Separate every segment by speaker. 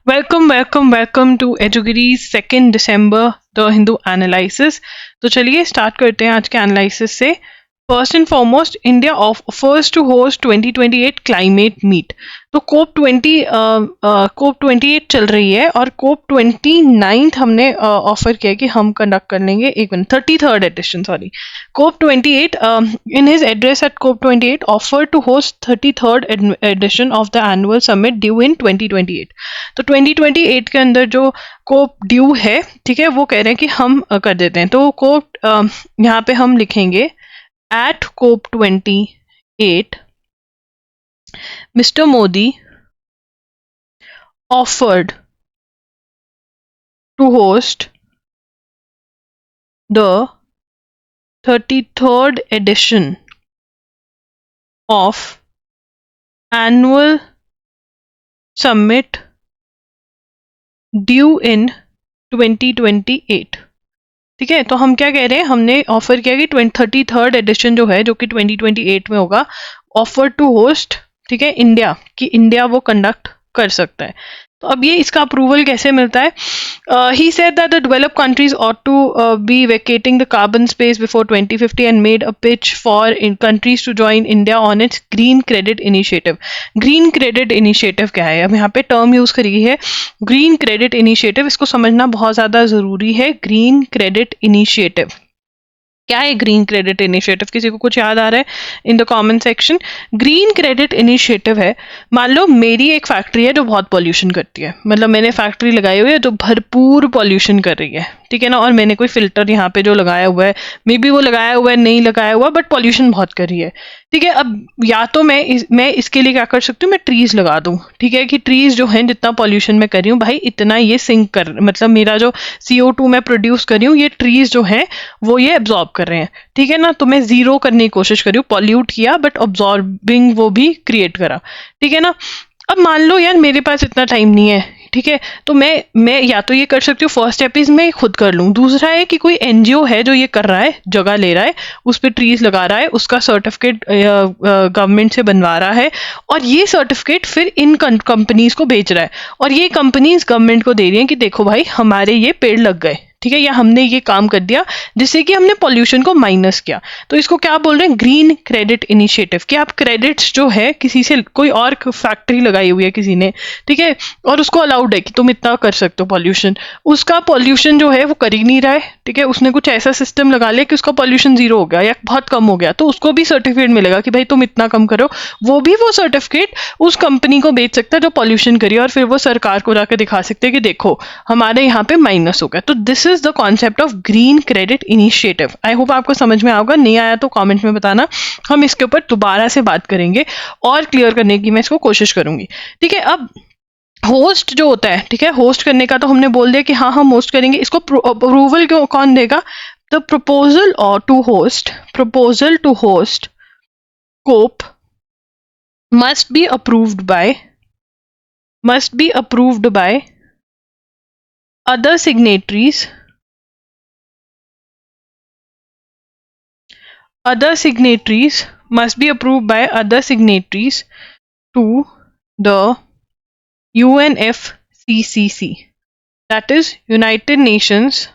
Speaker 1: Welcome to एजुगिरीज 2 December the Hindu analysis. तो चलिए स्टार्ट करते हैं आज के एनालिसिस से। First and foremost, India offers to host 2028 climate meet. तो COP28 चल रही है और COP29 हमने ऑफर किया कि हम कंडक्ट कर लेंगे। 33rd edition, sorry, COP28 in his address at COP28 offered to host 33rd edition of the annual summit due in 2028। तो 2028 के अंदर जो कोप ड्यू है, ठीक है, वो कह रहे हैं कि हम कर देते हैं। तो कोप यहाँ पे हम लिखेंगे at COP28 Mr. Modi offered to host the 33rd edition of annual summit due in 2028। ठीक है, तो हम क्या कह रहे हैं, हमने ऑफर किया कि 33rd एडिशन जो है, जो कि 2028 में होगा, ऑफर टू होस्ट, ठीक है, इंडिया, कि इंडिया वो कंडक्ट कर सकता है। तो अब ये इसका अप्रूवल कैसे मिलता है? He said that the developed countries ought to be vacating the carbon space before 2050 and made a pitch for countries to join India on its green credit initiative. Green credit initiative क्या है? अब यहाँ पे term use करी है green credit initiative. इसको समझना बहुत ज्यादा जरूरी है। ग्रीन क्रेडिट इनिशिएटिव क्या है? ग्रीन क्रेडिट इनिशिएटिव किसी को कुछ याद आ रहा है? In the comment section. Green credit initiative है, मान लो मेरी एक फैक्ट्री है जो बहुत पॉल्यूशन करती है, मतलब मैंने फैक्ट्री लगाई हुई है जो भरपूर पॉल्यूशन कर रही है, ठीक है ना, और मैंने कोई फिल्टर यहाँ पे जो लगाया हुआ है, मे बी वो लगाया हुआ है, नहीं लगाया हुआ, बट पॉल्यूशन बहुत कर रही है, ठीक है। अब या तो मैं इसके लिए क्या कर सकती हूँ, मैं ट्रीज लगा दूँ, ठीक है, कि ट्रीज जो है जितना पॉल्यूशन मैं कर रही हूँ भाई, इतना ये सिंक कर, मतलब मेरा जो CO2 मैं प्रोड्यूस कर रही हूँ, ये ट्रीज जो है वो ये एब्जॉर्ब कर रहे हैं, ठीक है ना। तो मैं जीरो करने की कोशिश कर रही हूँ, पॉल्यूट किया बट ऑब्जॉर्बिंग वो भी क्रिएट करा, ठीक है ना। अब मान लो यार मेरे पास इतना टाइम नहीं है, ठीक है, तो मैं या तो ये कर सकती हूँ, फर्स्ट स्टेप इज मैं खुद कर लूँ। दूसरा है कि कोई NGO है जो ये कर रहा है, जगह ले रहा है, उस पर ट्रीज लगा रहा है, उसका सर्टिफिकेट गवर्नमेंट से बनवा रहा है, और ये सर्टिफिकेट फिर इन कंपनीज को बेच रहा है, और ये कंपनीज गवर्नमेंट को दे रही हैं कि देखो भाई हमारे ये पेड़ लग गए, ठीक है, या हमने ये काम कर दिया जिससे कि हमने पॉल्यूशन को माइनस किया। तो इसको क्या बोल रहे हैं? Green credit initiative. कि आप क्रेडिट्स जो है किसी से, कोई और फैक्ट्री लगाई हुई है किसी ने, ठीक है, और उसको अलाउड है कि तुम इतना कर सकते हो पॉल्यूशन, उसका पॉल्यूशन जो है वो कर ही नहीं रहा है, ठीक है, उसने कुछ ऐसा सिस्टम लगा लिया कि उसका पॉल्यूशन जीरो हो गया या बहुत कम हो गया, तो उसको भी सर्टिफिकेट मिलेगा कि भाई तुम इतना कम करो। वो भी वो सर्टिफिकेट उस कंपनी को बेच सकता है जो पॉल्यूशन करी, और फिर वो सरकार को जाकर दिखा सकते हैं कि देखो हमारे यहाँ पे माइनस हो गया। तो this is the concept of green credit initiative. I hope आपको समझ में आएगा, नहीं आया तो कमेंट में बताना, हम इसके ऊपर दोबारा से बात करेंगे और क्लियर करने की मैं इसको कोशिश करूंगी, ठीक है। अब होस्ट जो होता है, ठीक है, होस्ट करने का तो हमने बोल दिया कि हाँ हम होस्ट करेंगे। इसको अप्रूवल क्यों कौन देगा? The proposal to host COP must be approved by other signatories must be approved by other signatories to the UNFCCC, that is United Nations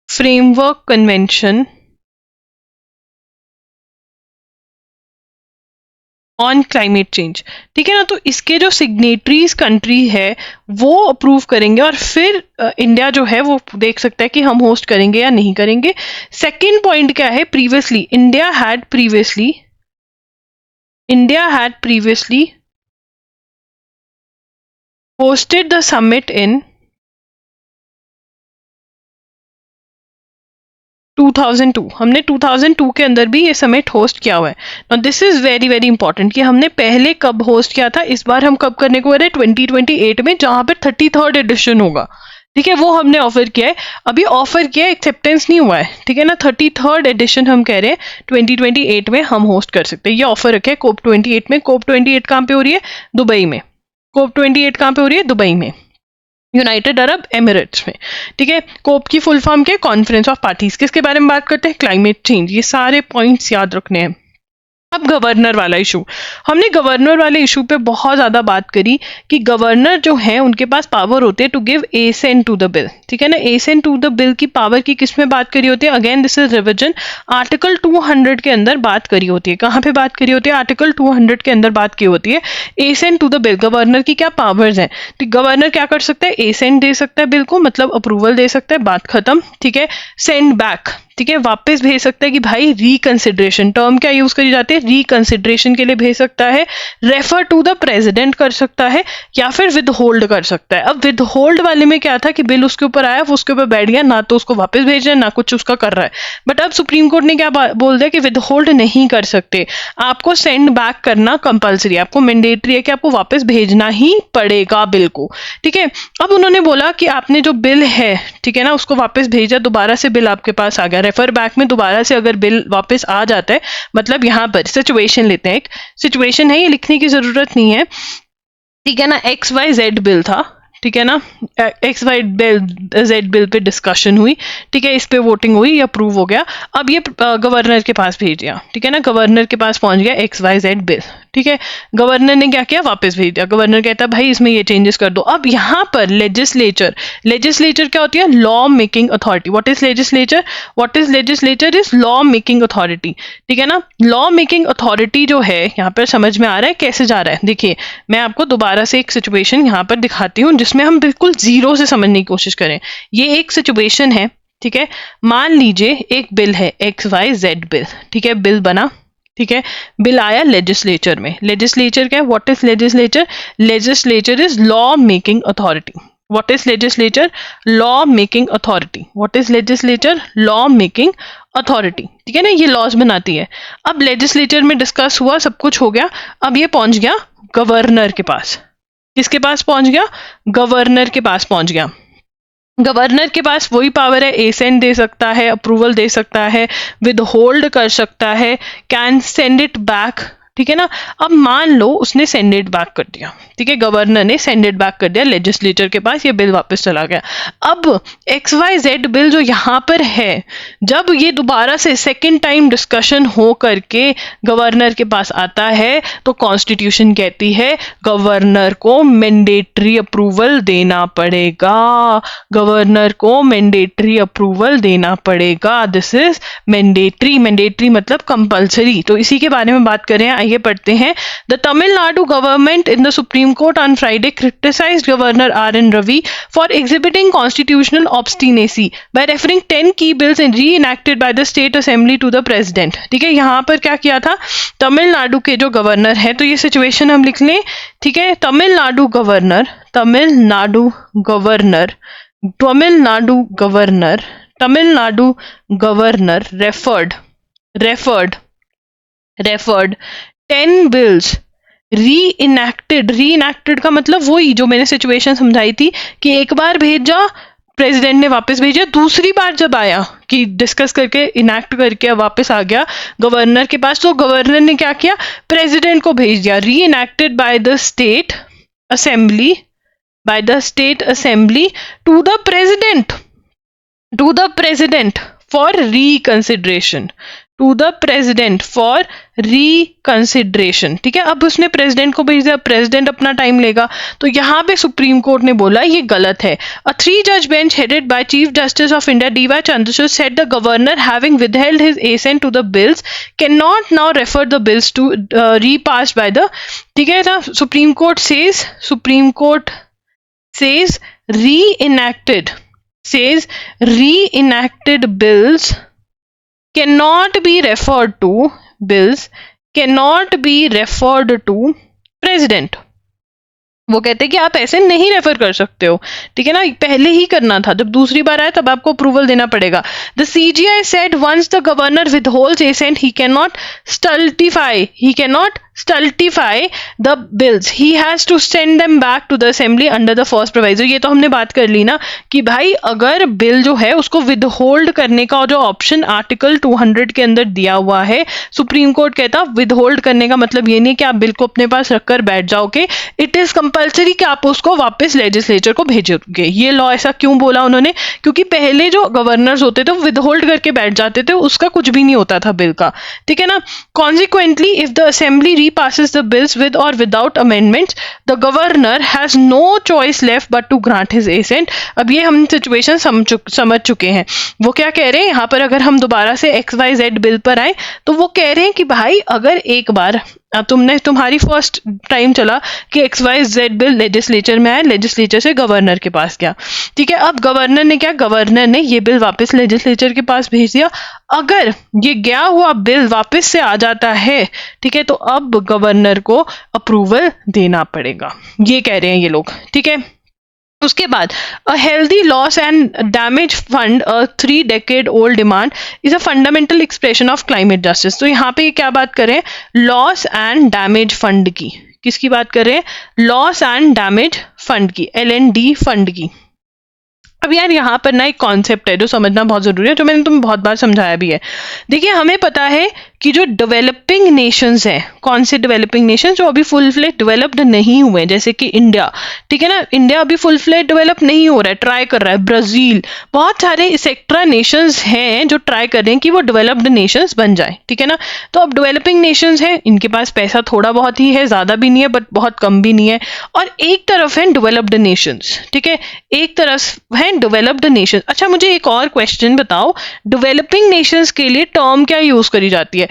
Speaker 1: Framework Convention on climate change, ठीक है ना। तो इसके जो सिग्नेटरीज कंट्री है वो approve करेंगे, और फिर इंडिया जो है वो देख सकता है कि हम होस्ट करेंगे या नहीं करेंगे। सेकेंड पॉइंट क्या है? Previously India had previously hosted the summit in 2002। हमने 2002 के अंदर भी ये समिट होस्ट किया हुआ है। Now this is very very important कि हमने पहले कब होस्ट किया था, इस बार हम कब करने को रहे हैं? 2028 में, जहां पर 33rd एडिशन होगा, ठीक है, वो हमने ऑफर किया है। अभी ऑफर किया है, एक्सेप्टेंस नहीं हुआ है, ठीक है ना। 33rd एडिशन हम कह रहे हैं 2028 में हम होस्ट कर सकते हैं, ये ऑफर रखे COP28 में। COP28 कहाँ पे हो रही है? दुबई में। COP28 कहाँ पे हो रही है? दुबई में, यूनाइटेड अरब एमिरेट्स में, ठीक है। कोप की फुल फॉर्म के कॉन्फ्रेंस ऑफ पार्टीज, किसके बारे में बात करते हैं? Climate change. ये सारे पॉइंट्स याद रखने हैं। अब गवर्नर वाला इशू, हमने गवर्नर वाले इशू पे बहुत ज़्यादा बात करी कि गवर्नर जो है उनके पास पावर होती है to give assent to the bill, ठीक है ना। एसेंट टू द बिल की पावर की किस में बात करी होती है, again this is revision, article 200 के अंदर बात करी होती है। कहाँ पे बात करी होती है, आर्टिकल 200 के अंदर बात की होती है assent to the bill. Governor की क्या पावर्स हैं, तो गवर्नर क्या कर सकता है, एसेंट दे सकता है बिल को, मतलब अप्रूवल दे सकता है, बात खत्म, ठीक है। सेंड बैक, ठीक है, वापस भेज सकता है कि भाई रिकंसिडरेशन, टर्म क्या यूज करी जाती है, रिकंसिडरेशन के लिए भेज सकता है। रेफर टू द प्रेसिडेंट कर सकता है, या फिर विद होल्ड कर सकता है। अब विद होल्ड वाले में क्या था कि बिल उसके ऊपर आया, वो उसके ऊपर बैठ गया, ना तो उसको वापस भेज रहा है ना कुछ उसका कर रहा है। बट अब सुप्रीम कोर्ट ने क्या बोल दिया कि विद होल्ड नहीं कर सकते, आपको सेंड बैक करना कंपल्सरी, आपको मैंडेटरी है कि आपको वापस भेजना ही पड़ेगा बिल को, ठीक है। अब उन्होंने बोला कि आपने जो बिल है, ठीक है ना, उसको वापस भेजा, दोबारा से बिल आपके पास आ गया, रेफर बैक में दोबारा से अगर बिल वापस आ जाता है, मतलब यहाँ पर सिचुएशन लेते हैं, एक सिचुएशन है, ये लिखने की जरूरत नहीं है, ठीक है ना। XYZ बिल था, ठीक है ना, XYZ बिल पे डिस्कशन हुई, ठीक है, इस पे वोटिंग हुई, अप्रूव हो गया। अब ये गवर्नर के पास भेज दिया, ठीक है ना, गवर्नर के पास पहुंच गया XYZ बिल, ठीक है। गवर्नर ने क्या किया, वापस भेज दिया। गवर्नर कहता है भाई इसमें ये चेंजेस कर दो। अब यहाँ पर लेजिस्लेचर, लेजिस्लेचर क्या होती है, law making authority. What is legislature, what is legislature is law making authority, ठीक है ना। लॉ मेकिंग अथॉरिटी जो है, यहाँ पर समझ में आ रहा है कैसे जा रहा है, देखिए मैं आपको दोबारा से एक सिचुएशन यहाँ पर दिखाती हूँ जिसमें हम बिल्कुल जीरो से समझने की कोशिश करें। ये एक सिचुएशन है, ठीक है, मान लीजिए एक बिल है XYZ बिल, ठीक है, बिल बना, ठीक है, बिल आया लेजिस्लेचर में। लेजिस्लेचर क्या है, what is legislature, legislature is law making authority. What is legislature, law making authority. What is legislature, law making authority, ठीक है ना, ये लॉज बनाती है। अब लेजिस्लेचर में डिस्कस हुआ, सब कुछ हो गया, अब ये पहुंच गया गवर्नर के पास। किसके पास पहुंच गया, गवर्नर के पास पहुंच गया। गवर्नर के पास वही पावर है, एसेंट दे सकता है, अप्रूवल दे सकता है, विद होल्ड कर सकता है, कैन सेंड इट बैक, ठीक है ना। अब मान लो उसने सेंड इट बैक कर दिया, ठीक है, गवर्नर ने सेंड इट बैक कर दिया लेजिस्लेचर के पास, ये बिल वापस चला गया। अब XYZ बिल जो यहाँ पर है, जब ये दोबारा से सेकेंड टाइम डिस्कशन हो करके गवर्नर के पास आता है, तो कॉन्स्टिट्यूशन कहती है गवर्नर को मैंडेटरी अप्रूवल देना पड़ेगा, गवर्नर को मैंडेटरी अप्रूवल देना पड़ेगा। दिस इज मैंडेटरी, मैंडेटरी मतलब कंपल्सरी। तो इसी के बारे में बात करें, आइए पढ़ते हैं। The Tamil Nadu government in the supreme court on Friday criticised governor RN Ravi for exhibiting constitutional obstinacy by referring 10 की bills in re-enacted by the state assembly to the president, ठीक है। यहाँ पर क्या किया था, तमिलनाडु के जो गवर्नर है, तो ये सिचुएशन हम लिख लें, ठीक है। Tamil Nadu governor, Tamil Nadu governor, Tamil Nadu governor, Tamil Nadu governor referred 10 bills re-enacted का मतलब वही जो मैंने सिचुएशन समझाई थी कि एक बार भेजा, प्रेसिडेंट ने वापस भेजा, दूसरी बार जब आया कि डिस्कस करके इनैक्ट करके वापस आ गया गवर्नर के पास, तो गवर्नर ने क्या किया, प्रेसिडेंट को भेज दिया, re-enacted by the state assembly, by the state assembly to the president for reconsideration, to the president for reconsideration, ठीक है। अब उसने प्रेसिडेंट को भेज दिया, प्रेसिडेंट अपना टाइम लेगा, तो यहाँ पे सुप्रीम कोर्ट ने बोला ये गलत है। A 3-judge bench headed by Chief Justice of India D.Y. Chandrachud said the governor, having withheld his assent to the bills, cannot now refer the bills to repassed by the, ठीक है ना। Supreme court says reenacted bills cannot be referred to president। वो कहते हैं कि आप ऐसे नहीं रेफर कर सकते हो, ठीक है ना, पहले ही करना था, जब दूसरी बार आया तब आपको अप्रूवल देना पड़ेगा। The CGI said once the governor withholds assent he cannot stultify stultify the bills, he has to send them back to the assembly under the first proviso। ये तो हमने बात कर ली ना कि भाई अगर बिल जो है उसको विदहोल्ड करने का जो ऑप्शन आर्टिकल 200 के अंदर दिया हुआ है, सुप्रीम कोर्ट कहता विदहोल्ड करने का मतलब ये नहीं कि आप बिल को अपने पास रखकर बैठ जाओगे, इट इज कंपल्सरी कि आप उसको वापस लेजिस्लेचर को भेजोगे। ये लॉ ऐसा क्यों बोला उन्होंने? क्योंकि पहले जो गवर्नर्स होते थे वो विदहोल्ड करके बैठ जाते थे, उसका कुछ भी नहीं होता था बिल का, ठीक है ना। Consequently if the assembly repasses the bills with or without amendments, the governor has no choice left but to grant his assent। अब ये हम सिचुएशन समझ चुके हैं। वो क्या कह रहे हैं यहाँ पर, अगर हम दोबारा से XYZ बिल पर आए तो वो कह रहे हैं कि भाई अगर एक बार तुम्हारी फर्स्ट टाइम चला कि XYZ बिल लेजिस्लेचर में आया, लेजिस्लेचर से गवर्नर के पास गया, ठीक है। अब गवर्नर ने क्या, गवर्नर ने ये बिल वापस लेजिस्लेचर के पास भेज दिया। अगर ये गया हुआ बिल वापस से आ जाता है, ठीक है, तो अब गवर्नर को अप्रूवल देना पड़ेगा, ये कह रहे हैं ये लोग, ठीक है। उसके बाद a healthy loss and damage fund, a 3 decade old demand is a fundamental expression of climate justice. तो यहाँ पे क्या बात करें, लॉस एंड डैमेज फंड की, किसकी बात कर रहे हैं, लॉस एंड डैमेज फंड की, LND फंड की। अब यार यहाँ पर ना एक कॉन्सेप्ट है जो समझना बहुत जरूरी है, जो मैंने तुम्हें बहुत बार समझाया भी है। देखिए हमें पता है कि जो डेवलपिंग नेशंस हैं, कौन से डेवलपिंग नेशंस, जो अभी फुल फ्लेज डेवलप्ड नहीं हुए, जैसे कि इंडिया, ठीक है ना, इंडिया अभी फुल फ्लेज डेवलप नहीं हो रहा है, ट्राई कर रहा है, ब्राजील, बहुत सारे एक्सेट्रा नेशंस हैं जो ट्राई कर रहे हैं कि वो डेवलप्ड नेशंस बन जाए, ठीक है ना। तो अब डेवलपिंग नेशंस हैं, इनके पास पैसा थोड़ा बहुत ही है, ज्यादा भी नहीं है बट बहुत कम भी नहीं है, और एक तरफ है डेवलप्ड नेशंस, ठीक है, एक तरफ है डेवलप्ड नेशन। अच्छा मुझे एक और क्वेश्चन बताओ, डेवलपिंग नेशंस के लिए टर्म क्या यूज करी जाती है,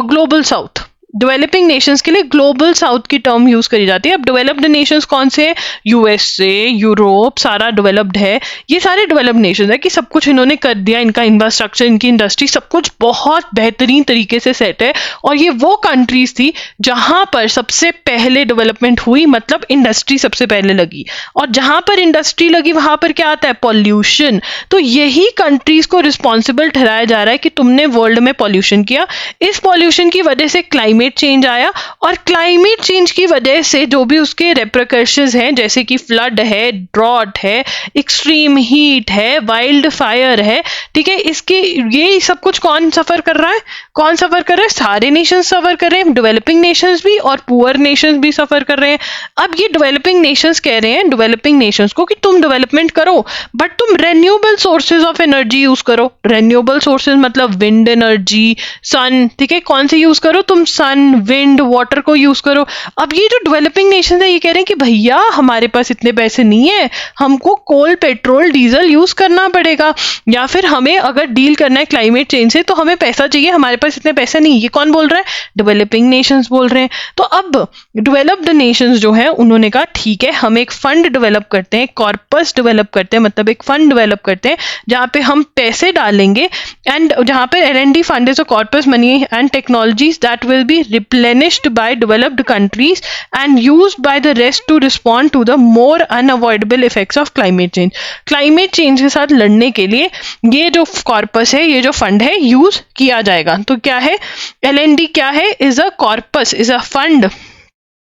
Speaker 1: ग्लोबल साउथ। डेवलपिंग नेशंस के लिए ग्लोबल साउथ की टर्म यूज करी जाती है। अब डेवलप्ड नेशंस कौन से हैं, USA, यूरोप, सारा डेवलप्ड है, ये सारे डेवलप्ड नेशंस है कि सब कुछ इन्होंने कर दिया, इनका इंफ्रास्ट्रक्चर, इनकी इंडस्ट्री, सब कुछ बहुत बेहतरीन तरीके से सेट है, और ये वो कंट्रीज थी जहां पर सबसे पहले डेवलपमेंट हुई, मतलब इंडस्ट्री सबसे पहले लगी, और जहां पर इंडस्ट्री लगी वहां पर क्या आता है, पॉल्यूशन। तो यही कंट्रीज को रिस्पॉन्सिबल ठहराया जा रहा है कि तुमने वर्ल्ड में पॉल्यूशन किया, इस पॉल्यूशन की वजह से क्लाइमेट चेंज आया, और क्लाइमेट चेंज की वजह से जो भी उसके रेपरकशंस हैं, जैसे कि फ्लड है, ड्रॉट है, एक्सट्रीम हीट है, वाइल्ड फायर है, ठीक है, इसके ये सब कुछ कौन सफर कर रहा है, कौन सफर कर रहा है, सारे नेशंस सफर कर रहे हैं, डेवलपिंग नेशंस भी और पुअर नेशंस भी सफर कर रहे हैं। अब ये डेवलपिंग नेशंस कह रहे हैं डेवलपिंग नेशंस को कि तुम डेवलपमेंट करो बट तुम renewable sources of energy use करो। रेन्यूएबल सोर्सेज मतलब विंड एनर्जी, सन, ठीक है, कौन से यूज करो तुम, सन, विंड, वाटर को यूज करो। अब ये जो डेवलपिंग नेशन है ये कह रहे हैं कि भैया हमारे पास इतने पैसे नहीं है, हमको कोल, पेट्रोल, डीजल यूज करना पड़ेगा, या फिर हमें अगर डील करना है क्लाइमेट चेंज से तो हमें पैसा चाहिए, हमारे पास इतने पैसे नहीं। ये कौन बोल रहा है, डेवलपिंग नेशंस बोल रहे हैं। तो अब डेवलप्ड नेशंस जो है उन्होंने कहा ठीक है हम एक फंड डेवलप करते हैं, कॉर्पस डेवलप करते हैं, मतलब एक फंड डेवलप करते हैं जहां पे हम पैसे डालेंगे, एंड जहां पे LND fund is a corpus money and technologies that will be replenished by developed countries and used by the rest to respond to the more unavoidable effects of climate change। climate change के साथ लड़ने के लिए ये जो corpus है, ये जो फंड है, यूज किया जाएगा। तो क्या है, LND क्या है, is a corpus, is a fund,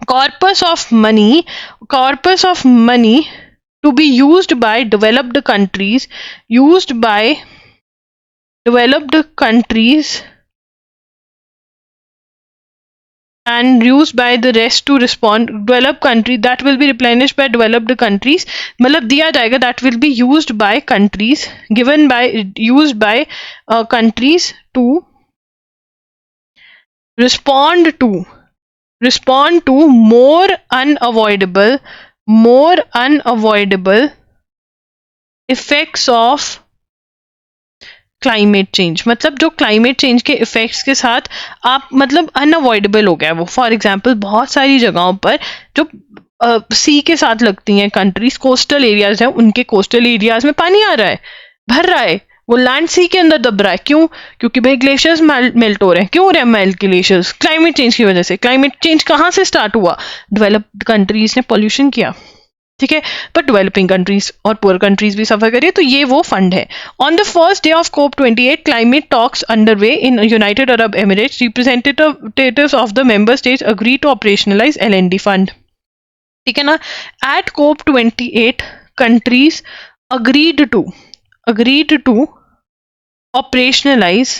Speaker 1: corpus of money to be used by developed countries and used by the rest to respond, developed country that will be replenished by developed countries, मतलब दिया जाएगा, that will be used by countries, used by countries to respond to more unavoidable effects of climate change. मतलब जो climate change के effects के साथ आप, मतलब अनअवॉइडेबल हो गया वो। फॉर एग्जांपल बहुत सारी जगहों पर जो सी के साथ लगती हैं कंट्रीज, कोस्टल एरियाज हैं, उनके कोस्टल एरियाज में पानी आ रहा है, भर रहा है, वो लैंड सी के अंदर दब रहा है। क्यों? क्योंकि भाई ग्लेशियर्स मेल्ट हो रहे हैं। क्यों हो रहे हैं मेल्ट ग्लेशियर्स? क्लाइमेट चेंज की वजह से। क्लाइमेट चेंज कहाँ से स्टार्ट हुआ? डेवलप्ड कंट्रीज ने पॉल्यूशन किया, ठीक है, पर डेवलपिंग कंट्रीज और पुअर कंट्रीज भी सफर करिए, तो ये वो फंड है। On the first day of COP 28 climate talks under way in United Arab Emirates, representatives of the member states agree to operationalize LND fund. ठीक है ना, at COP 28 countries agreed to operationalize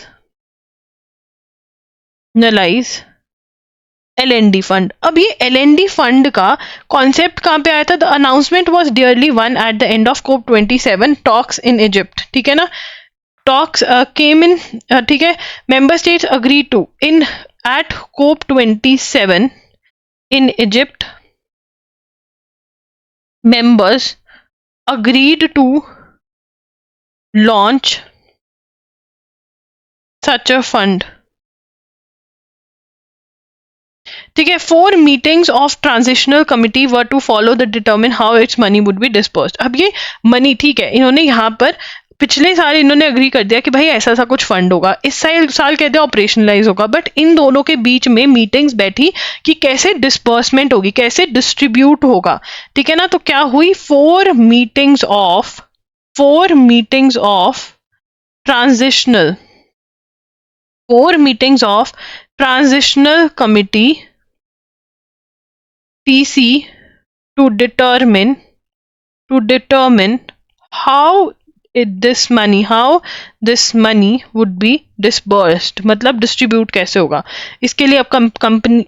Speaker 1: LND fund. अब ये LND fund का concept कहाँ पे आया था? The announcement was dearly won at the end of COP 27 talks in Egypt. ठीक है ना, टॉक्स केम इन, ठीक है, member states agree to in at COP 27 in Egypt, members agreed to launch such a fund। ठीक है, 4 meetings of transitional committee were to follow the determine how its money would be dispersed. अब ये money, ठीक है, इन्होंने यहाँ पर पिछले साल इन्होंने अग्री कर दिया कि भाई ऐसा सा कुछ फंड होगा, इस साल कहते हैं ऑपरेशनलाइज होगा, बट इन दोनों के बीच में मीटिंग्स बैठी कि कैसे डिस्पर्समेंट होगी, कैसे डिस्ट्रीब्यूट होगा। ठीक है ना, तो क्या हुई? 4 meetings of transitional committee TC to determine how this money would be disbursed, मतलब डिस्ट्रीब्यूट कैसे होगा। इसके लिए अब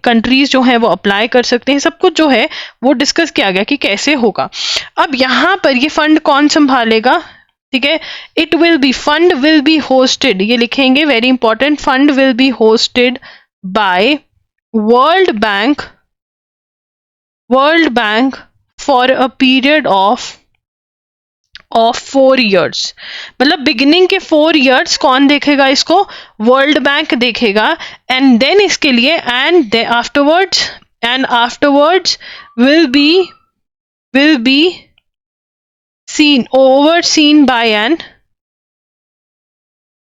Speaker 1: कंट्रीज जो है वो अप्लाई कर सकते हैं, सब कुछ जो है वो डिस्कस किया गया कि कैसे होगा। अब यहाँ पर ये फंड कौन संभालेगा? ठीक है, फंड विल बी होस्टेड, ये लिखेंगे, very important, fund will be hosted by world bank for a period of 4 years। मतलब बिगिनिंग के 4 years कौन देखेगा इसको? वर्ल्ड बैंक देखेगा। एंड देन इसके लिए and afterwards will be overseen by an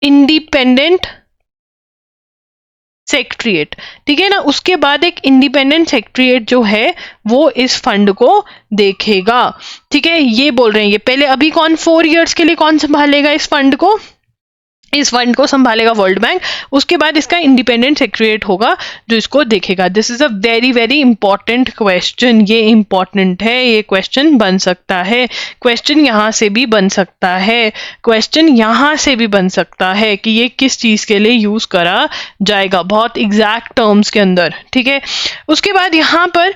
Speaker 1: independent secretariat. ठीक है ना, उसके बाद एक इंडिपेंडेंट सेक्रेटरीट जो है वो इस फंड को देखेगा। ठीक है, ये बोल रहे हैं ये पहले, अभी कौन 4 years के लिए कौन संभालेगा इस फंड को? इस फंड को संभालेगा वर्ल्ड बैंक, उसके बाद इसका इंडिपेंडेंट सेक्रेटरीट होगा जो इसको देखेगा। This is a very very important question, ये इंपॉर्टेंट है, ये क्वेश्चन बन सकता है, क्वेश्चन यहाँ से भी बन सकता है, क्वेश्चन यहाँ से भी बन सकता है कि ये किस चीज के लिए यूज करा जाएगा, बहुत एग्जैक्ट टर्म्स के अंदर। ठीक है, उसके बाद यहाँ पर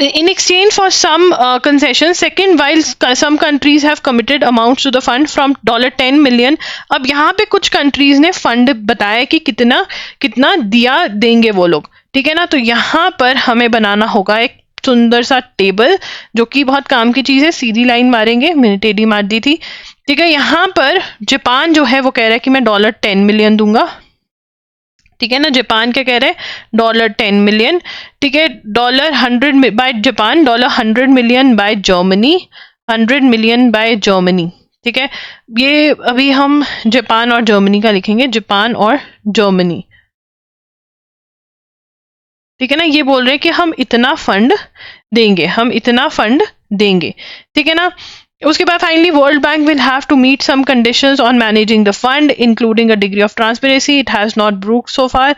Speaker 1: in exchange for some concessions, second, while some countries have committed amounts to the fund from $10 million, अब यहाँ पे कुछ कंट्रीज ने फंड बताया कि कितना दिया देंगे वो लोग। ठीक है ना, तो यहाँ पर हमें बनाना होगा एक सुंदर सा टेबल, जो कि बहुत काम की चीज है। सीधी लाइन मारेंगे, मैंने टेढ़ी मार दी थी। ठीक है, यहाँ पर जापान जो है वो कह रहा है कि मैं $10 million दूंगा। ठीक है ना, जापान क्या कह रहे हैं? $10 million। ठीक है, $100 by Japan, $100 million by Germany, $100 million by Germany. ठीक है, ये अभी हम जापान और जर्मनी का लिखेंगे, जापान और जर्मनी। ठीक है ना, ये बोल रहे हैं कि हम इतना फंड देंगे। ठीक है ना, उसके बाद finally world bank will have to meet some conditions on managing the fund including a degree of transparency, it has not brook so far.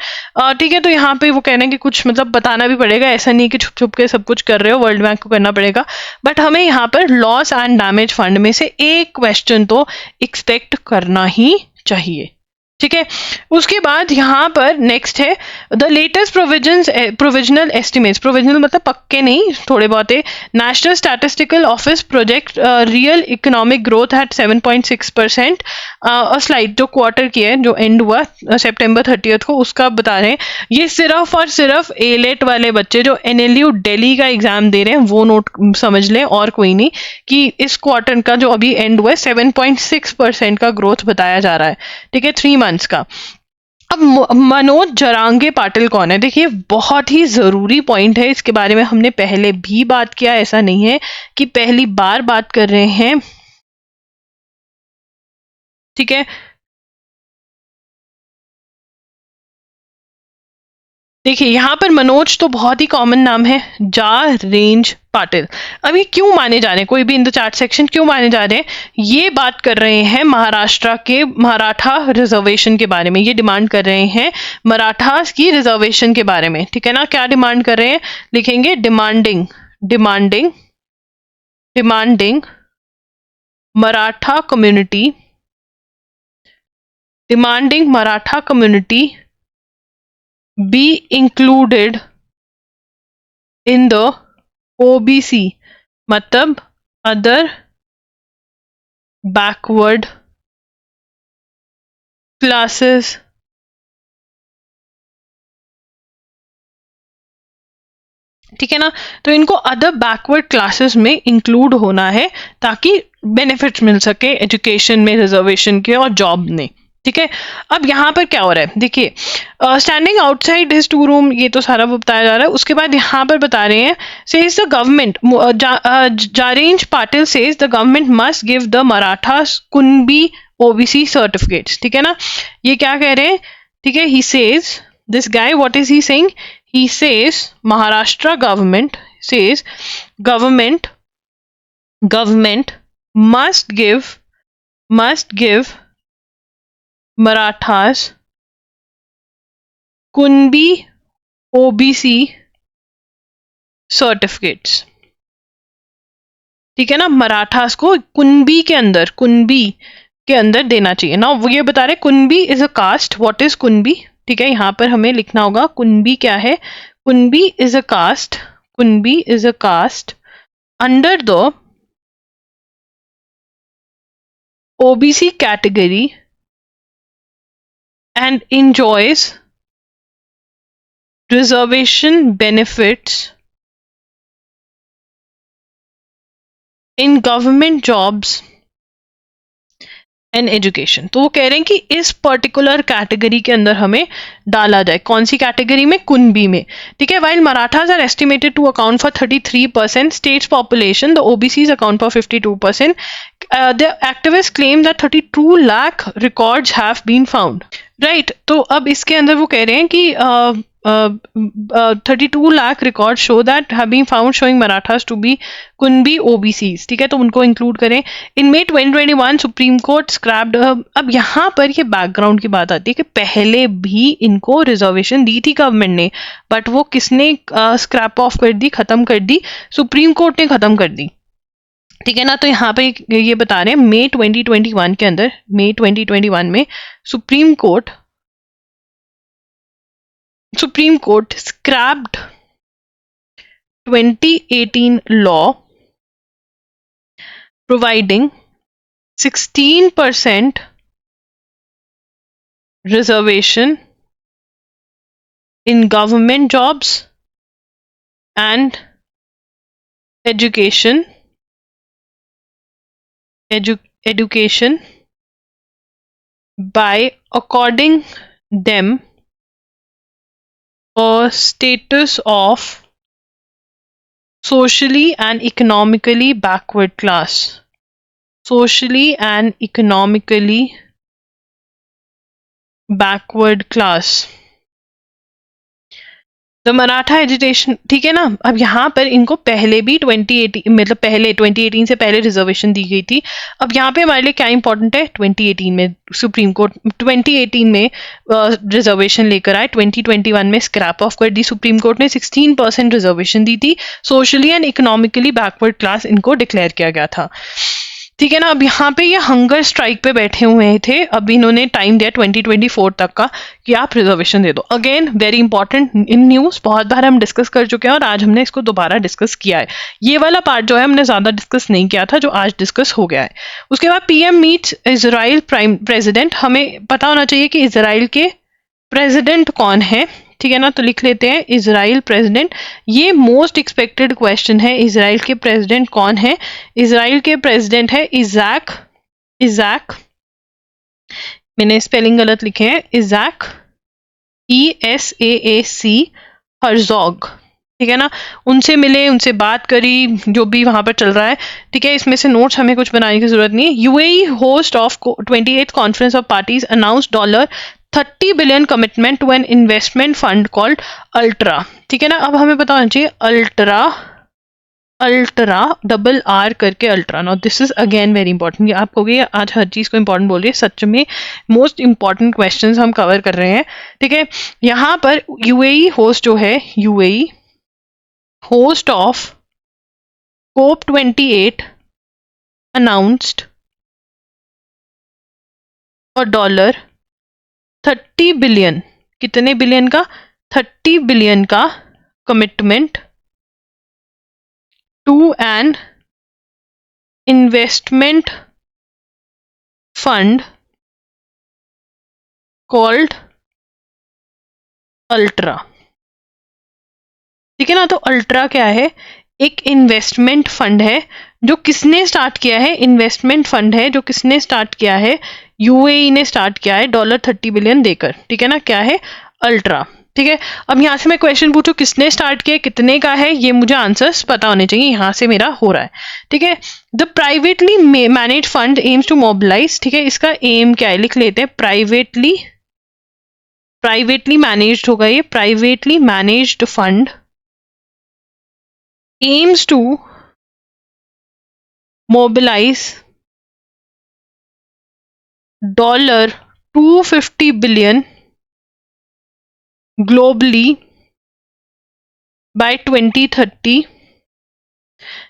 Speaker 1: ठीक है, तो यहाँ पे वो कह रहे हैं कि कुछ मतलब बताना भी पड़ेगा, ऐसा नहीं कि छुप छुप के सब कुछ कर रहे हो, वर्ल्ड बैंक को करना पड़ेगा। बट हमें यहाँ पर लॉस एंड डैमेज फंड में से एक क्वेश्चन तो एक्सपेक्ट करना ही चाहिए। ठीक है, उसके बाद यहाँ पर नेक्स्ट है the latest provisional estimates, provisional मतलब पक्के नहीं, थोड़े बहुत है। National statistical office project real economic growth at 7.6%। Slide जो क्वार्टर की है, जो एंड हुआ September 30 को, उसका बता रहे हैं। ये सिर्फ और सिर्फ एलेट वाले बच्चे जो NLU दिल्ली का एग्जाम दे रहे हैं वो नोट समझ लें, और कोई नहीं, कि इस क्वार्टर का जो अभी एंड हुआ है 7.6% का ग्रोथ बताया जा रहा है। ठीक है, 3 months का। अब मनोज जरांगे पाटिल कौन है? देखिए, बहुत ही जरूरी पॉइंट है, इसके बारे में हमने पहले भी बात किया, ऐसा नहीं है कि पहली बार बात कर रहे हैं। ठीक है, देखिए यहाँ पर मनोज तो बहुत ही कॉमन नाम है, जा रेंज पाटिल। अब ये क्यों माने जा रहे हैं, कोई भी इन द चैट सेक्शन क्यों माने जा रहे हैं, ये बात कर रहे हैं महाराष्ट्र के मराठा रिजर्वेशन के बारे में, ये डिमांड कर रहे हैं मराठास की रिजर्वेशन के बारे में, ठीक है ना। क्या डिमांड कर रहे हैं, लिखेंगे demanding demanding demanding Maratha community, demanding Maratha community be included in the OBC, मतलब other backward classes, ठीक है ना। तो इनको अदर बैकवर्ड क्लासेस में इंक्लूड होना है ताकि बेनिफिट्स मिल सके एजुकेशन में, रिजर्वेशन के और जॉब में, ठीक है। अब यहाँ पर क्या हो रहा है, देखिए standing outside his to room, ये तो सारा बताया जा रहा है। उसके बाद यहाँ पर बता रहे हैं, says the government, Jarange Patil says the government must give the Marathas Kunbi OBC certificates, ठीक है ना। ये क्या कह रहे हैं, ठीक है, he says, this guy what is he saying, he says Maharashtra government says government must give Marathas Kunbi OBC certificates, ठीक है ना। मराठास को कुनबी के अंदर देना चाहिए ना। वो ये बता रहे Kunbi is a caste, what is Kunbi, ठीक है। यहाँ पर हमें लिखना होगा कुनबी क्या है, Kunbi is a caste under the OBC category and enjoys reservation benefits in government jobs and education. तो वो कह रहे हैं कि इस पर्टिकुलर कैटेगरी के अंदर हमें डाला जाए, कौन सी कैटेगरी में, कुनबी में, ठीक है। While Marathas are estimated to account for 33% states population, the OBCs account for 52%, the activist claim that 32 lakh records have been found, right. तो अब इसके अंदर वो कह रहे हैं कि 32 lakh record show that have been found showing Marathas to be Kunbi OBCs, ठीक है। तो उनको इंक्लूड करें। In May 2021 Supreme Court scrapped, अब यहाँ पर ये बैकग्राउंड की बात आती है कि पहले भी इनको रिजर्वेशन दी थी गवर्नमेंट ने, बट वो किसने स्क्रैप ऑफ कर दी, खत्म कर दी, सुप्रीम कोर्ट ने खत्म कर दी, ठीक है ना। तो यहाँ पे ये बता रहे हैं मई 2021 के अंदर, मई 2021 में supreme court scrapped 2018 law providing 16% reservation in government jobs and education by according them a status of socially and economically backward class, socially and economically backward class, the Maratha education, ठीक है ना। अब यहाँ पर इनको पहले भी 2018, मतलब पहले 2018 से पहले रिजर्वेशन दी गई थी। अब यहाँ पे हमारे लिए क्या इंपॉर्टेंट है, 2018 में सुप्रीम कोर्ट 2018 में रिजर्वेशन लेकर आए, 2021 में स्क्रैप ऑफ कर दी सुप्रीम कोर्ट ने, 16% रिजर्वेशन दी थी, socially and economically backward class इनको डिक्लेयर किया गया था, ठीक है ना। अब यहाँ पे ये हंगर स्ट्राइक पे बैठे हुए थे, अब इन्होंने टाइम दिया 2024 तक का कि आप रिजर्वेशन दे दो। Again very important in news, बहुत बार हम डिस्कस कर चुके हैं और आज हमने इसको दोबारा डिस्कस किया है। ये वाला पार्ट जो है हमने ज़्यादा डिस्कस नहीं किया था, जो आज डिस्कस हो गया है। उसके बाद PM meets Israel prime president, हमें पता होना चाहिए कि इजराइल के प्रेसिडेंट कौन है, ठीक है ना। तो लिख लेते हैं इजराइल प्रेसिडेंट, ये मोस्ट एक्सपेक्टेड क्वेश्चन है। इजराइल के प्रेसिडेंट कौन है, इजराइल के प्रेसिडेंट है इज़ाक, मैंने स्पेलिंग गलत लिखे हैं, इज़ाक ESAAC हर्जोग, ठीक है ना। उनसे मिले, उनसे बात करी, जो भी वहां पर चल रहा है, ठीक है। इसमें से नोट्स हमें कुछ बनाने की जरूरत नहीं है। UAE host of 28th conference of parties announce 30 billion commitment to an investment fund called Alterra. ठीक है ना, अब हमें पता होना चाहिए अल्ट्रा, अल्ट्रा डबल आर करके Alterra. Now this is again very important. आप कहोगे आज हर चीज को इंपॉर्टेंट बोल रही है, सच में मोस्ट इंपॉर्टेंट क्वेश्चंस हम कवर कर रहे हैं। ठीक है, यहाँ पर यूएई होस्ट जो है, UAE host of COP28 announced और $30 बिलियन, कितने बिलियन का? 30 बिलियन का commitment to an investment fund called Alterra. ठीक है ना, तो अल्ट्रा क्या है? एक इन्वेस्टमेंट फंड है जो किसने स्टार्ट किया है? इन्वेस्टमेंट फंड है जो किसने स्टार्ट किया है? यूएई ने स्टार्ट किया है $30 बिलियन देकर। ठीक है ना, क्या है? अल्ट्रा। ठीक है, अब यहाँ से मैं क्वेश्चन पूछूं किसने स्टार्ट किया, कितने का है, ये मुझे आंसर्स पता होने चाहिए। यहाँ से मेरा हो रहा है। ठीक है, the privately manage fund aims to mobilize. ठीक है, इसका एम क्या है? लिख लेते हैं, प्राइवेटली मैनेज्ड होगा ये, privately managed fund aims to mobilize $250 billion globally by 2030।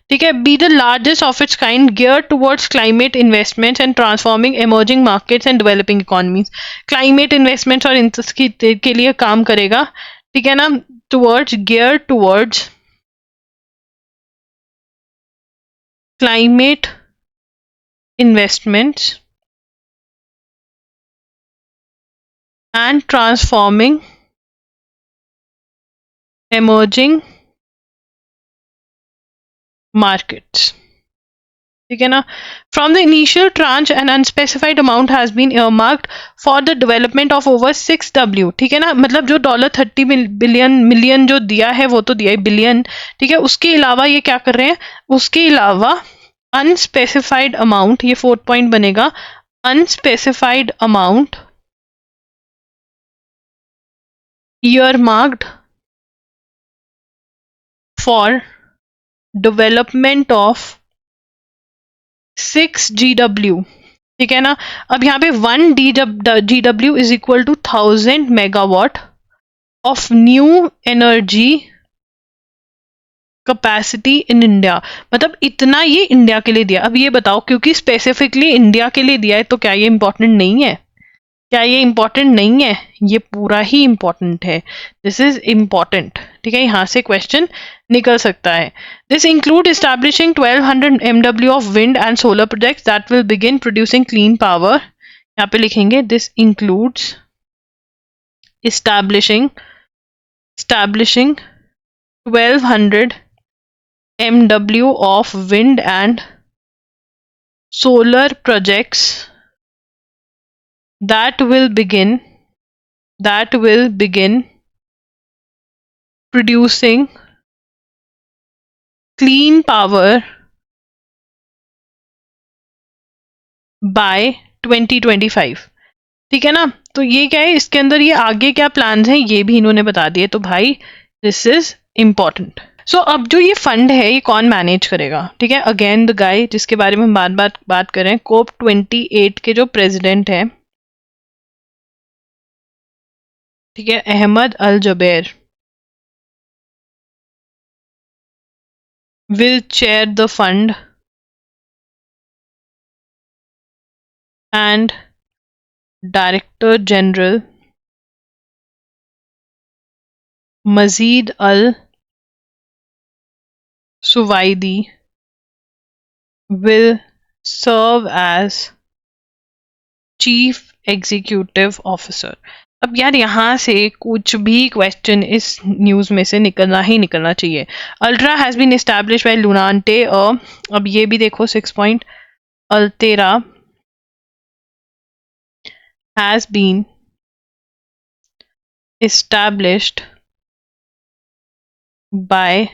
Speaker 1: ठीक है, be the largest of its kind geared towards climate investments and transforming emerging markets and developing economies। climate investments और इसकी के लिए काम करेगा। ठीक है ना, geared towards climate investments and transforming emerging markets। ठीक है ना, from the initial tranche an unspecified amount has been earmarked for the development of over 6W। ठीक है ना, मतलब जो $30 बिलियन मिलियन जो दिया है वो तो दिया है, बिलियन। ठीक है, उसके अलावा ये क्या कर रहे हैं? उसके अलावा अनस्पेसिफाइड अमाउंट, ये 4th पॉइंट बनेगा, unspecified amount earmarked for development of 6GW। ठीक है ना, अब यहाँ पे 1 GW is equal to 1000 megawatt of new energy capacity in India. मतलब इतना ये इंडिया के लिए दिया। अब ये बताओ, क्योंकि स्पेसिफिकली इंडिया के लिए दिया है तो क्या ये इंपॉर्टेंट नहीं है? क्या ये इंपॉर्टेंट नहीं है? ये पूरा ही इंपॉर्टेंट है। This is important. ठीक है, यहाँ से क्वेश्चन निकल सकता है। This include establishing 1200 MW of wind and solar projects that will begin producing clean power. यहाँ पे लिखेंगे this includes establishing 1200 MW of wind and solar projects that will begin producing clean power by 2025। ठीक है ना, तो ये क्या है? इसके अंदर ये आगे क्या प्लान्स हैं ये भी इन्होंने बता दिए। तो भाई दिस इज इम्पॉर्टेंट। सो अब जो ये फंड है ये कौन मैनेज करेगा? ठीक है, अगेन द गाय जिसके बारे में हम बात करें, COP28 के जो प्रेसिडेंट है, ठीक है, अहमद अल जबेर will chair the fund and Director General Mazid Al Suwaidi will serve as Chief Executive Officer। अब यार यहाँ से कुछ भी क्वेश्चन इस न्यूज में से निकलना ही निकलना चाहिए। Altera has been established by Lunate. अब ये भी देखो 6 point, Altera has been established by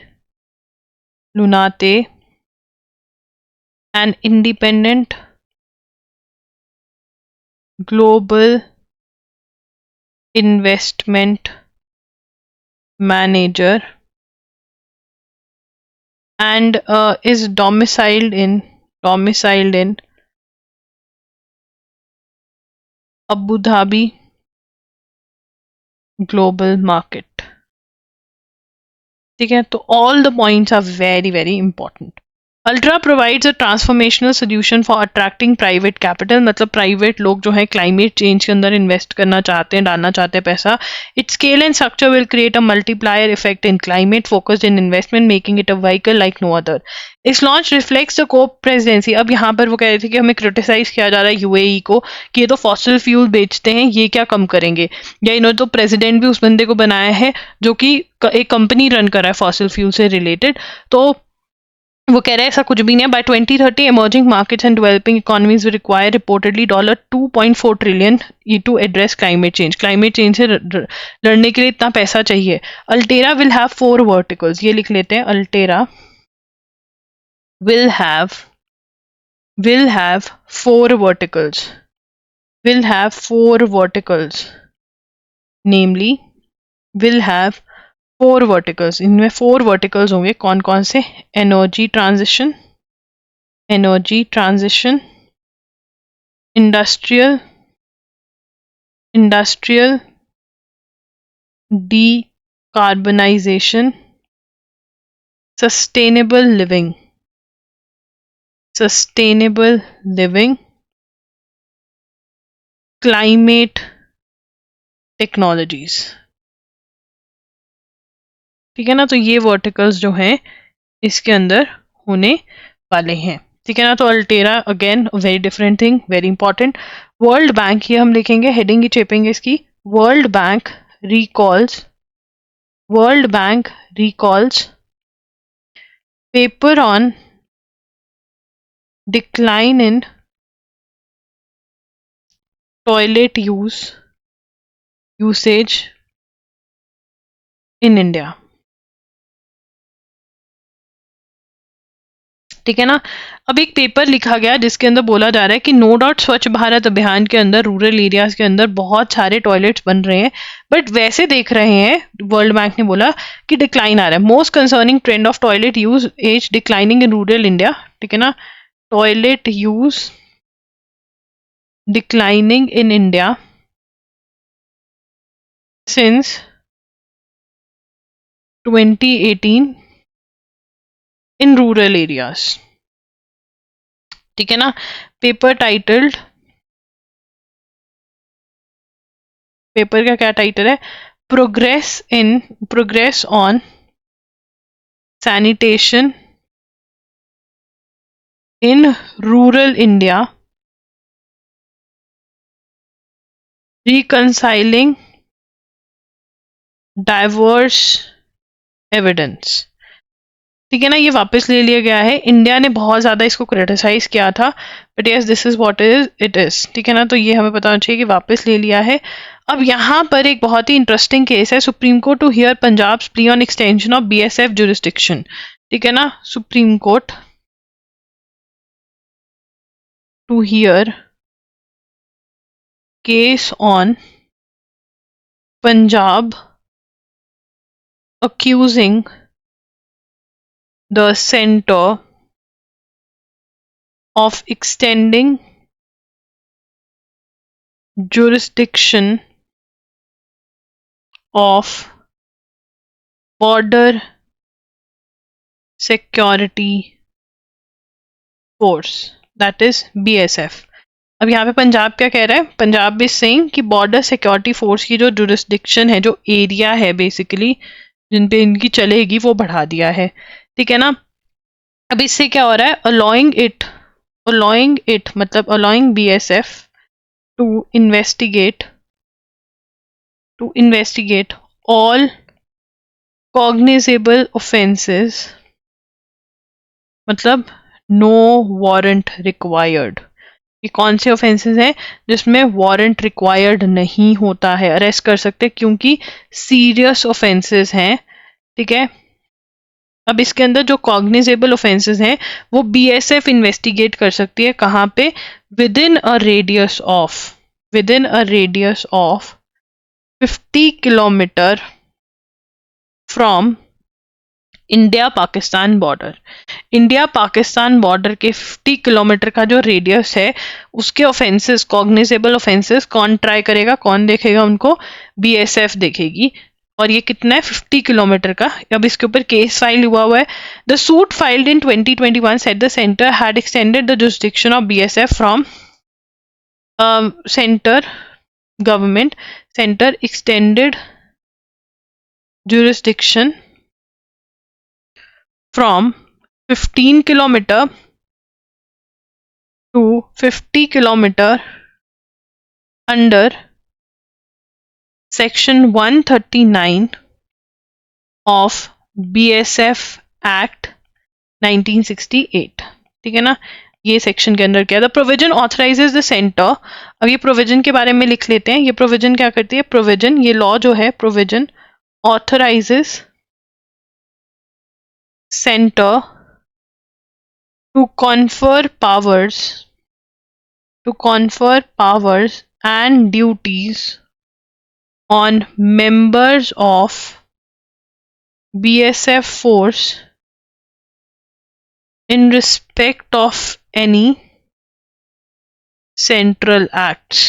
Speaker 1: Lunate, an independent global investment manager and is domiciled in Abu Dhabi global market. ठीक है, तो all the points are very very important. Ultra provides a transformational solution for attracting private capital, मतलब private लोग जो है climate change के अंदर invest करना चाहते हैं, डालना चाहते हैं पैसा. Its scale and structure will create a multiplier effect in climate focused in investment, making it a vehicle like no other. इस launch reflects the COP presidency. अब यहाँ पर वो कह रहे थे कि हमें क्रिटिसाइज किया जा रहा है यूएई को कि ये तो फॉसिल फ्यूल बेचते हैं, ये क्या कम करेंगे. या इन्होंने तो प्रेसिडेंट भी उस बंदे को बनाया है जो कि एक कंपनी रन कर रहा है फॉसिल फ्यूल से रिलेटेड. तो वो कह रहे हैं ऐसा कुछ भी नहीं है. By 2030 emerging markets and developing economies will require reportedly $2.4 trillion to address climate change. Climate change से लड़ने के लिए इतना पैसा चाहिए. अल्टेरा विल हैव 4 वर्टिकल्स, ये लिख लेते हैं. Alterra will have 4 verticals, namely will have 4 verticals. इनमें 4 verticals होंगे. कौन कौन से? Energy transition, industrial decarbonization, sustainable living, climate technologies. ठीक है ना, तो ये वर्टिकल्स जो हैं इसके अंदर होने वाले हैं. ठीक है ना, तो Alterra again very different thing, very important. World Bank, ये हम लिखेंगे, हेडिंग ही चेपेंगे इसकी. World Bank recalls paper on decline in toilet usage in India. ठीक है ना. अब एक पेपर लिखा गया जिसके अंदर बोला जा रहा है कि नो डाउट स्वच्छ भारत अभियान के अंदर रूरल एरियाज के अंदर बहुत सारे टॉयलेट्स बन रहे हैं, बट वैसे देख रहे हैं, वर्ल्ड बैंक ने बोला कि डिक्लाइन आ रहा है. Most concerning trend of toilet use as declining in rural India. ठीक है ना, toilet use declining in India since 2018 in rural areas. ठीक है ना. पेपर का क्या टाइटल है? Progress on sanitation in rural India, reconciling diverse evidence. ठीक है ना, ये वापस ले लिया गया है. इंडिया ने बहुत ज़्यादा इसको क्रिटिसाइज किया था, but yes this is what it is. ठीक है ना, तो ये हमें पता होना चाहिए कि वापस ले लिया है. अब यहाँ पर एक बहुत ही इंटरेस्टिंग केस है. Supreme Court to hear Punjab plea on extension of BSF jurisdiction. ठीक है ना, Supreme Court to hear case on Punjab accusing the center of extending jurisdiction of border security force, that is BSF. अब यहाँ पे पंजाब क्या कह रहा है? पंजाब इज सेइंग कि बॉर्डर सिक्योरिटी फोर्स की जो जुरिस्डिक्शन है, जो एरिया है बेसिकली जिन पे इनकी चलेगी, वो बढ़ा दिया है. ठीक है ना. अब इससे क्या हो रहा है? अलाउइंग इट मतलब allowing BSF to investigate all cognizable offences, मतलब नो वारंट रिक्वायर्ड. ये कौन से ऑफेंसेस हैं जिसमें वारंट रिक्वायर्ड नहीं होता है, अरेस्ट कर सकते, क्योंकि सीरियस ऑफेंसेस हैं. ठीक है. अब इसके अंदर जो कॉग्निजेबल ऑफेंसेस हैं वो BSF इन्वेस्टिगेट कर सकती है. कहाँ पे? With in a radius of 50 kilometre from India Pakistan border. India Pakistan border के 50 किलोमीटर का जो रेडियस है, उसके ऑफेंसेस, कॉग्निजेबल ऑफेंसेस कौन ट्राई करेगा, कौन देखेगा उनको? बीएसएफ देखेगी। और ये कितना है? 50 किलोमीटर का। अब इसके ऊपर केस फाइल हुआ है। The suit filed in 2021 said the centre had extended the jurisdiction of BSF from centre government, centre extended jurisdiction from 15 kilometer to 50 kilometer under section 139 of BSF Act 1968। ठीक है ना, ये सेक्शन के अंदर क्या? The provision authorises the centre. अब ये provision के बारे में लिख लेते हैं। ये प्रोविजन क्या करती है? प्रोविजन, ये लॉ जो है, provision authorizes center to confer powers and duties on members of BSF force in respect of any central acts.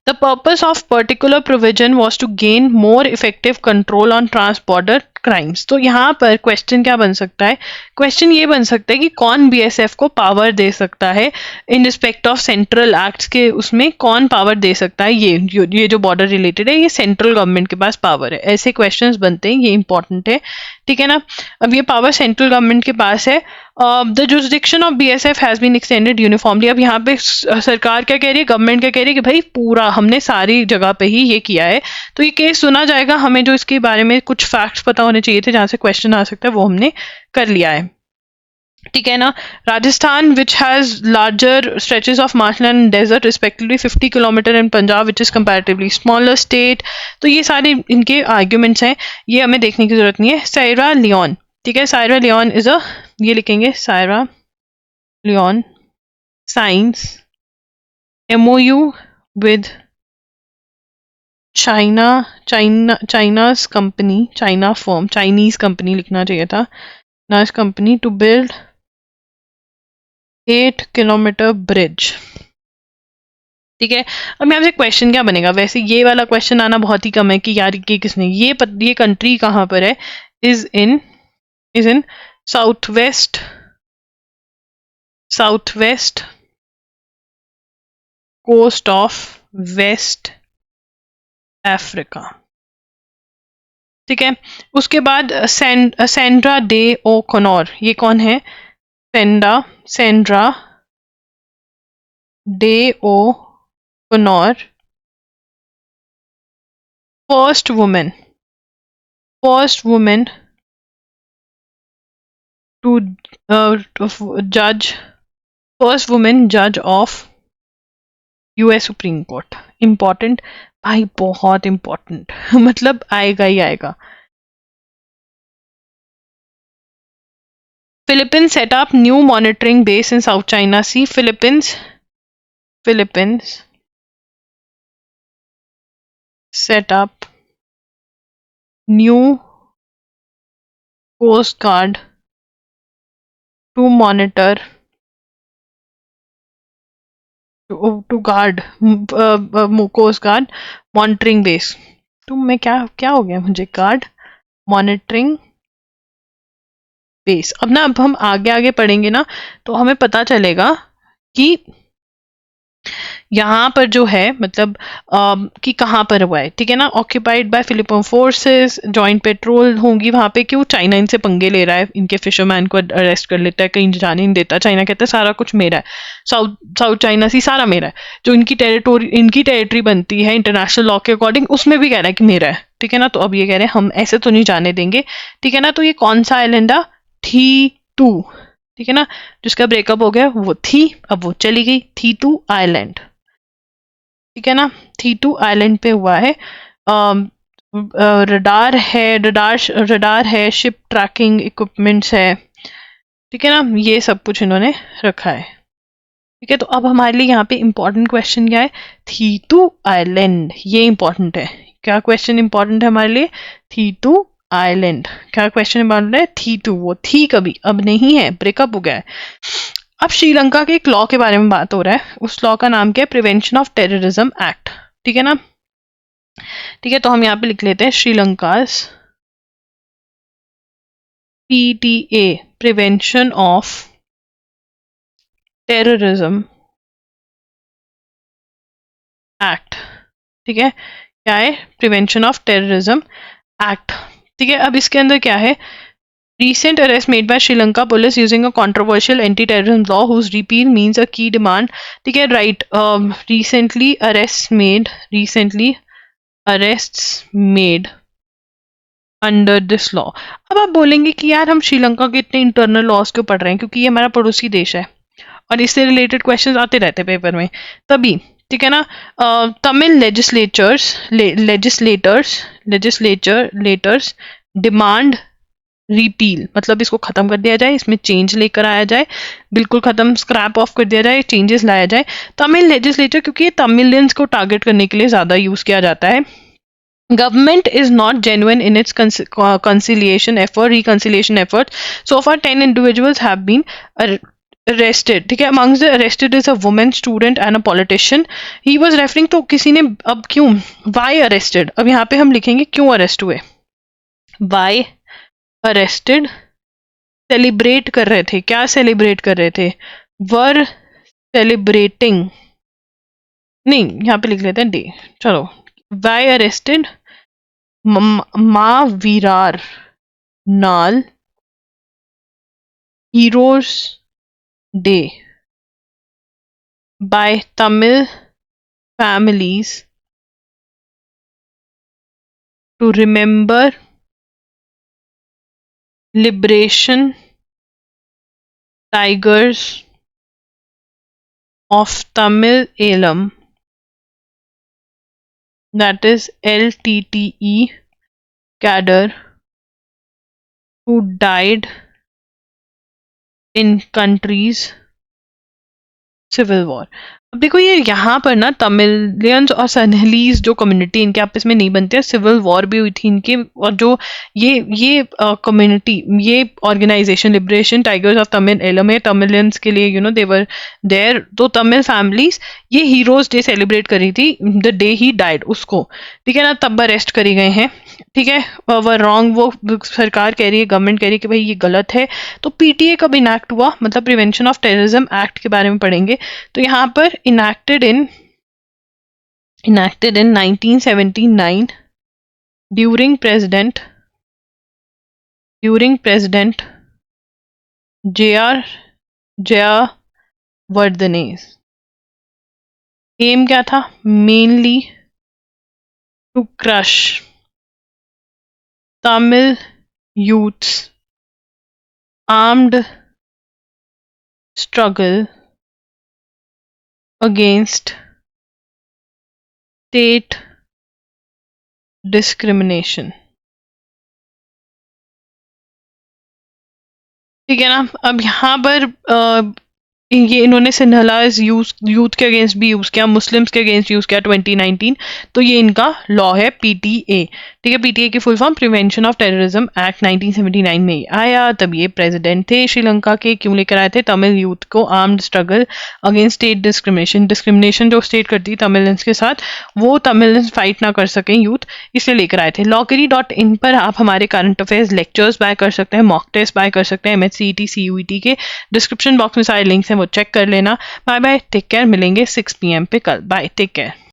Speaker 1: The purpose of particular provision was to gain more effective control on trans-border crimes। तो यहाँ पर question क्या बन सकता है? Question ये बन सकता है कि कौन बीएसएफ को पावर दे सकता है in respect of central acts के, उसमें कौन पावर दे सकता है? ये जो बॉर्डर रिलेटेड है, ये सेंट्रल गवर्नमेंट के पास पावर है। ऐसे क्वेश्चंस बनते हैं, ये इंपॉर्टेंट है। ठीक है ना, अब ये पावर सेंट्रल गवर्नमेंट के पास है। The jurisdiction of BSF has been extended uniformly. अब यहाँ पे सरकार क्या कह रही है, गवर्नमेंट क्या कह रही है कि भाई पूरा हमने सारी जगह पे ही ये किया है। तो ये केस सुना जाएगा, हमें जो इसके बारे में कुछ फैक्ट्स पता होने चाहिए थे जहां से क्वेश्चन आ सकता है, वो हमने कर लिया है। ठीक है ना, Rajasthan which has larger stretches of marshland and desert respectively 50 kilometre, and Punjab which is comparatively smaller state. तो ये सारे इनके आर्ग्यूमेंट्स हैं, ये हमें देखने की जरूरत नहीं है। सायरा लियोन, ठीक है, सायरा लियोन इज अ, ये लिखेंगे Sierra Leone signs MOU with China's company, Chinese company लिखना चाहिए था, Chinese company to build 8 kilometre bridge. ठीक है, अब यहाँ से क्वेश्चन क्या बनेगा? वैसे ये वाला क्वेश्चन आना बहुत ही कम है कि यार ये किसने, ये कंट्री कहाँ पर है? Is in south west coast of West Africa. ठीक है, उसके बाद सेंड्रा डे ओ कनौर, ये कौन है? Sandra Day O'Connor, first women to जज of US supreme court. Important भाई, बहुत इंपॉर्टेंट मतलब आएगा ही आएगा। Philippines set up new monitoring base in South China Sea. Philippines set up new coast guard to monitor to guard coast guard monitoring base। तो मैं क्या हो गया मुझे? Guard monitoring base. अब हम आगे पढ़ेंगे ना, तो हमें पता चलेगा कि यहाँ पर जो है मतलब कि कहाँ पर हुआ है। ठीक है ना, occupied by Filipino forces, joint petrol होंगी वहां पे। क्यों? चाइना इनसे पंगे ले रहा है, इनके फिशरमैन को अरेस्ट कर लेता है, कहीं जाने नहीं देता। चाइना कहता है सारा कुछ मेरा है, साउथ चाइना सी सारा मेरा है। जो इनकी टेरिटरी बनती है इंटरनेशनल लॉ के अकॉर्डिंग, उसमें भी कह रहा है कि मेरा है। ठीक है ना, तो अब ये कह रहे हैं हम ऐसे तो नहीं जाने देंगे। ठीक है ना, तो ये कौन सा आइलैंड है? थी2। ठीक है ना, जिसका ब्रेकअप हो गया वो थी, अब वो चली गई, थी2 आइलैंड। ठीक है ना, थी2 आइलैंड पे हुआ है। रडार है, शिप ट्रैकिंग इक्विपमेंट्स है। ठीक है ना, ये सब कुछ इन्होंने रखा है। ठीक है, तो अब हमारे लिए यहाँ पे इंपॉर्टेंट क्वेश्चन क्या है, थीतू आइलैंड, ये इंपॉर्टेंट है। क्या क्वेश्चन इंपॉर्टेंट है हमारे लिए, थीतू आइलैंड, क्या क्वेश्चन इंपॉर्टेंट है, थीतू, वो थी कभी, अब नहीं है, ब्रेकअप हो गया है। अब श्रीलंका के एक लॉ के बारे में बात हो रहा है, उस लॉ का नाम क्या है, प्रिवेंशन ऑफ टेररिज्म एक्ट, ठीक है ना। ठीक है, तो हम यहाँ पे लिख लेते हैं श्रीलंकास PTA, prevention of terrorism act, ठीक है, क्या है, प्रिवेंशन ऑफ टेररिज्म एक्ट। ठीक है, अब इसके अंदर क्या है, recent arrest made by Sri Lanka police using a controversial anti-terrorism law whose repeal means a key demand, ठीक है, right, recently arrests made under this law. अब आप बोलेंगे कि यार हम श्रीलंका के इतने इंटरनल लॉज क्यों पढ़ रहे हैं, क्योंकि ये हमारा पड़ोसी देश है और इससे रिलेटेड क्वेश्चंस आते रहते हैं पेपर में तभी, ठीक है ना। तमिल लेजिस्लेटर्स डिमांड रिपील, मतलब इसको खत्म कर दिया जाए, इसमें चेंज लेकर आया जाए, बिल्कुल खत्म, स्क्रैप ऑफ कर दिया जाए, चेंजेस लाया जाए। तमिल लेजिस्लेचर, क्योंकि ये तमिलियंस को टारगेट करने के लिए ज्यादा यूज किया जाता है। Government is not genuine in its reconciliation efforts. So far, 10 individuals have been arrested. ठीक है, amongst the arrested is a woman student and a politician. He was referring to किसी ने, अब क्यों, why arrested, अब यहाँ पे हम लिखेंगे क्यों अरेस्ट हुए, why arrested, सेलिब्रेट कर रहे थे, क्या सेलिब्रेट कर रहे थे, वर सेलिब्रेटिंग, नहीं यहाँ पे लिख लेते हैं डे, चलो, why arrested Mavirar Nal Heroes Day by Tamil families to remember liberation tigers of Tamil Elam, that is LTTE cadre, who died in country's civil war. अब देखो ये यहाँ पर ना तमिलियंस और सनहलीज जो कम्युनिटी इनके आपस में नहीं बनते, सिविल वॉर भी हुई थी इनके, और जो ये कम्युनिटी, ये organisation liberation tigers of Tamil Eelam है, तमिलियंस के लिए, यू नो, देवर देयर, तो तमिल फैमिलीज ये हीरोज डे सेलिब्रेट करी थी, द डे ही डाइड, उसको, ठीक है ना, तब अरेस्ट करे गए हैं। ठीक है, वो रॉन्ग, वो सरकार कह रही है, गवर्नमेंट कह रही है कि भाई ये गलत है। तो PTA कब इनैक्ट हुआ, मतलब प्रिवेंशन ऑफ टेररिज्म एक्ट के बारे में पढ़ेंगे, तो यहाँ पर enacted in 1979 during President J.R. Jayawardene। Aim क्या था, mainly to crush Tamil youth's armed struggle against state discrimination। ठीक है ना, अब यहाँ पर ये इन्होंने सिन्हलाज यूथ के अगेंस्ट भी यूज किया, मुस्लिम्स के अगेंस्ट यूज किया 2019, तो ये इनका लॉ है PTA। ठीक है, PTA की full form prevention of terrorism act 1979 में ही आया। तब ये प्रेसिडेंट थे श्रीलंका के, क्यों लेकर आए थे, तमिल यूथ को armed struggle against state discrimination जो स्टेट करती है तमिलियंस के साथ, वो तमिलियंस फाइट ना कर सकें यूथ, इसलिए लेकर आए थे। lawkeri.in पर आप हमारे करंट अफेयर्स लेक्चर्स बाय कर सकते हैं, मॉक टेस्ट बाय कर सकते हैं, MHCET CUET के डिस्क्रिप्शन बॉक्स में सारे लिंक्स हैं, वो चेक कर लेना। बाय बाय, टेक केयर, मिलेंगे 6 PM पे कल, बाय, टेक केयर।